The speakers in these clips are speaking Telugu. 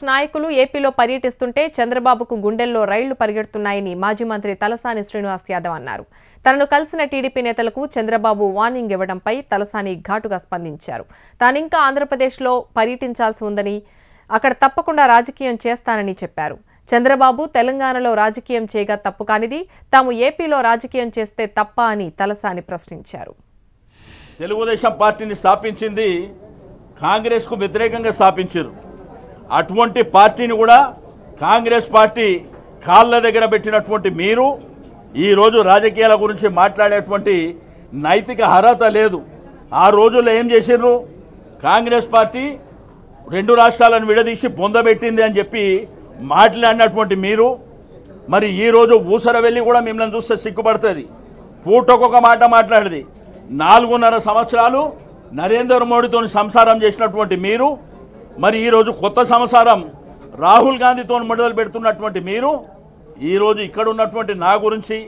నాయకులు ఏపీలో పర్యటిస్తుంటే చంద్రబాబుకు గుండెల్లో రైళ్లు పరిగెడుతున్నాయని మాజీ మంత్రి తలసాని శ్రీనివాస్ యాదవ్ అన్నారు. తనను కలిసిన టీడీపీ నేతలకు చంద్రబాబు వార్నింగ్ ఇవ్వడంపై తలసాని ఘాటుగా స్పందించారు. తానింకా ఆంధ్రప్రదేశ్లో పర్యటించాల్సి ఉందని, అక్కడ తప్పకుండా రాజకీయం చేస్తానని చెప్పారు. చంద్రబాబు తెలంగాణలో రాజకీయం చేయగా తప్పు కానిది, తాము ఏపీలో రాజకీయం చేస్తే తప్ప అని తలసాని ప్రశ్నించారు. తెలుగుదేశం పార్టీని స్థాపించింది కాంగ్రెస్కు వ్యతిరేకంగా స్థాపించారు. అటువంటి పార్టీని కూడా కాంగ్రెస్ పార్టీ కాళ్ళ దగ్గర పెట్టినటువంటి మీరు ఈరోజు రాజకీయాల గురించి మాట్లాడేటువంటి నైతిక అర్హత లేదు. ఆ రోజుల్లో ఏం చేసిర్రు? కాంగ్రెస్ పార్టీ రెండు రాష్ట్రాలను విడదీసి పొందబెట్టింది అని చెప్పి మాట్లాడినటువంటి మీరు మరి ఈరోజు ఊసర వెళ్ళి కూడా మిమ్మల్ని చూస్తే సిగ్గుపడుతుంది. పూటకొక మాట మాట్లాడేది. 4.5 సంవత్సరాలు నరేంద్ర మోడీతో సంసారం చేసినటువంటి మీరు మరి ఈరోజు కొత్త సంసారం రాహుల్ గాంధీతో మొదలు పెడుతున్నటువంటి మీరు ఈరోజు ఇక్కడ ఉన్నటువంటి నా గురించి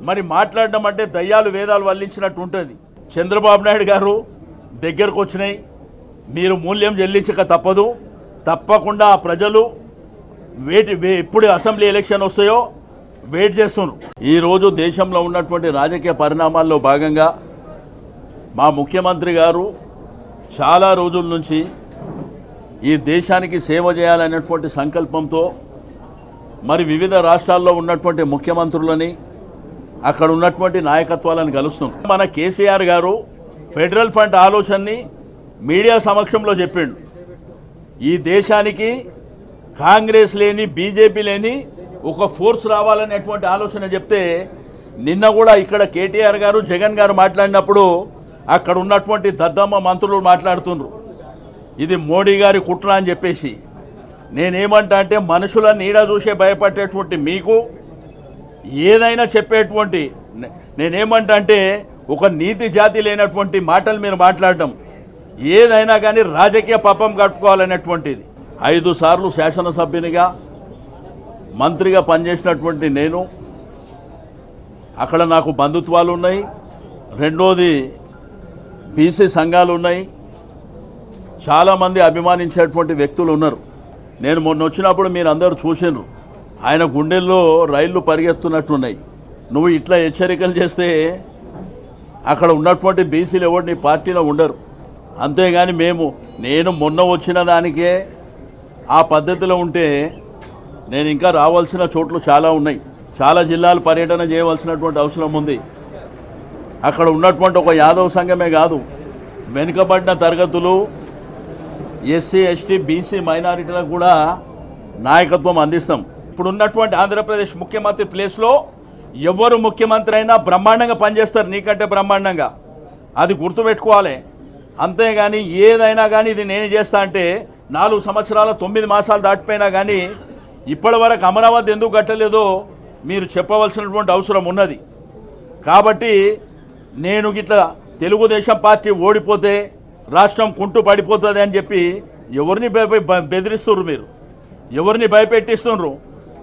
మరి మాట్లాడడం అంటే దయ్యాలు వేదాలు వల్లించినట్టు ఉంటుంది. చంద్రబాబు నాయుడు గారు దగ్గరకు వచ్చినాయి, మీరు మూల్యం చెల్లించక తప్పదు. తప్పకుండా ప్రజలు ఎప్పుడు అసెంబ్లీ ఎలక్షన్ వస్తాయో వెయిట్ చేస్తున్నారు. ఈరోజు దేశంలో ఉన్నటువంటి రాజకీయ పరిణామాల్లో భాగంగా మా ముఖ్యమంత్రి గారు చాలా రోజుల నుంచి ఈ దేశానికి సేవ చేయాలనేటువంటి సంకల్పంతో మరి వివిధ రాష్ట్రాల్లో ఉన్నటువంటి ముఖ్యమంత్రులని అక్కడ ఉన్నటువంటి నాయకత్వాలను కలుస్తున్నాం. మన కేసీఆర్ గారు ఫెడరల్ ఫండ్ ఆలోచనని మీడియా సమక్షంలో చెప్పిండు. ఈ దేశానికి కాంగ్రెస్ లేని బీజేపీ లేని ఒక ఫోర్స్ రావాలనేటువంటి ఆలోచన చెప్తే నిన్న కూడా ఇక్కడ కేటీఆర్ గారు జగన్ గారు మాట్లాడినప్పుడు అక్కడ ఉన్నటువంటి దద్దమ్మ మంత్రులు మాట్లాడుతున్నారు ఇది మోడీ గారి కుట్ర అని చెప్పేసి. నేనేమంటా అంటే మనుషుల నీడ చూసే భయపడేటువంటి మీకు ఏదైనా చెప్పేటువంటి నేనేమంటా అంటే ఒక నీతి జాతి లేనటువంటి మాటలు మీరు మాట్లాడటం ఏదైనా కానీ రాజకీయ పాపం కట్టుకోవాలనేటువంటిది. 5 సార్లు శాసనసభ్యునిగా మంత్రిగా పనిచేసినటువంటి నేను అక్కడ నాకు బంధుత్వాలు ఉన్నాయి. రెండోది బీసీ సంఘాలు ఉన్నాయి. చాలామంది అభిమానించేటువంటి వ్యక్తులు ఉన్నారు. నేను మొన్న వచ్చినప్పుడు మీరు అందరూ చూసినారు, ఆయన గుండెల్లో రైళ్లు పరిగెత్తున్నట్టున్నాయి. నువ్వు ఇట్లా హెచ్చరికలు చేస్తే అక్కడ ఉన్నటువంటి బీసీలు ఎవరు నీ పార్టీలో ఉండరు. అంతేగాని నేను మొన్న వచ్చిన దానికే ఆ పద్ధతిలో ఉంటే నేను ఇంకా రావాల్సిన చోట్లు చాలా ఉన్నాయి. చాలా జిల్లాలు పర్యటన చేయవలసినటువంటి అవసరం ఉంది. అక్కడ ఉన్నటువంటి ఒక యాదవ్ సంఘమే కాదు, వెనుకబడిన తరగతులు ఎస్సీ ఎస్టీ బీసీ మైనారిటీలకు కూడా నాయకత్వం అందిస్తాం. ఇప్పుడు ఉన్నటువంటి ఆంధ్రప్రదేశ్ ముఖ్యమంత్రి ప్లేస్లో ఎవరు ముఖ్యమంత్రి అయినా బ్రహ్మాండంగా పనిచేస్తారు, నీకంటే బ్రహ్మాండంగా. అది గుర్తుపెట్టుకోవాలి. అంతేగాని ఏదైనా కానీ ఇది నేను చేస్తా అంటే 4 సంవత్సరాల 9 మాసాలు దాటిపోయినా కానీ ఇప్పటి వరకు అమరావతి ఎందుకు కట్టలేదో మీరు చెప్పవలసినటువంటి అవసరం ఉన్నది. కాబట్టి నేను గిట్లా తెలుగుదేశం పార్టీ ఓడిపోతే రాష్ట్రం కుంటు పడిపోతుంది అని చెప్పి ఎవరిని బెదిరిస్తున్నారు? మీరు ఎవరిని భయపెట్టిస్తున్నారు?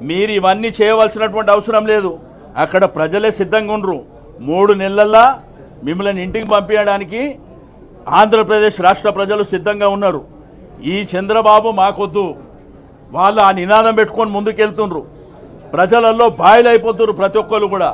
మీరు ఇవన్నీ చేయవలసినటువంటి అవసరం లేదు. అక్కడ ప్రజలే సిద్ధంగా ఉండరు. 3 నెలల్లో మిమ్మల్ని ఇంటికి పంపించడానికి ఆంధ్రప్రదేశ్ రాష్ట్ర ప్రజలు సిద్ధంగా ఉన్నారు. ఈ చంద్రబాబు మాకొద్దు, వాళ్ళు ఆ నినాదం పెట్టుకొని ముందుకెళ్తున్నారు. ప్రజలలో బాయిలైపోతున్నారు ప్రతి ఒక్కరు కూడా.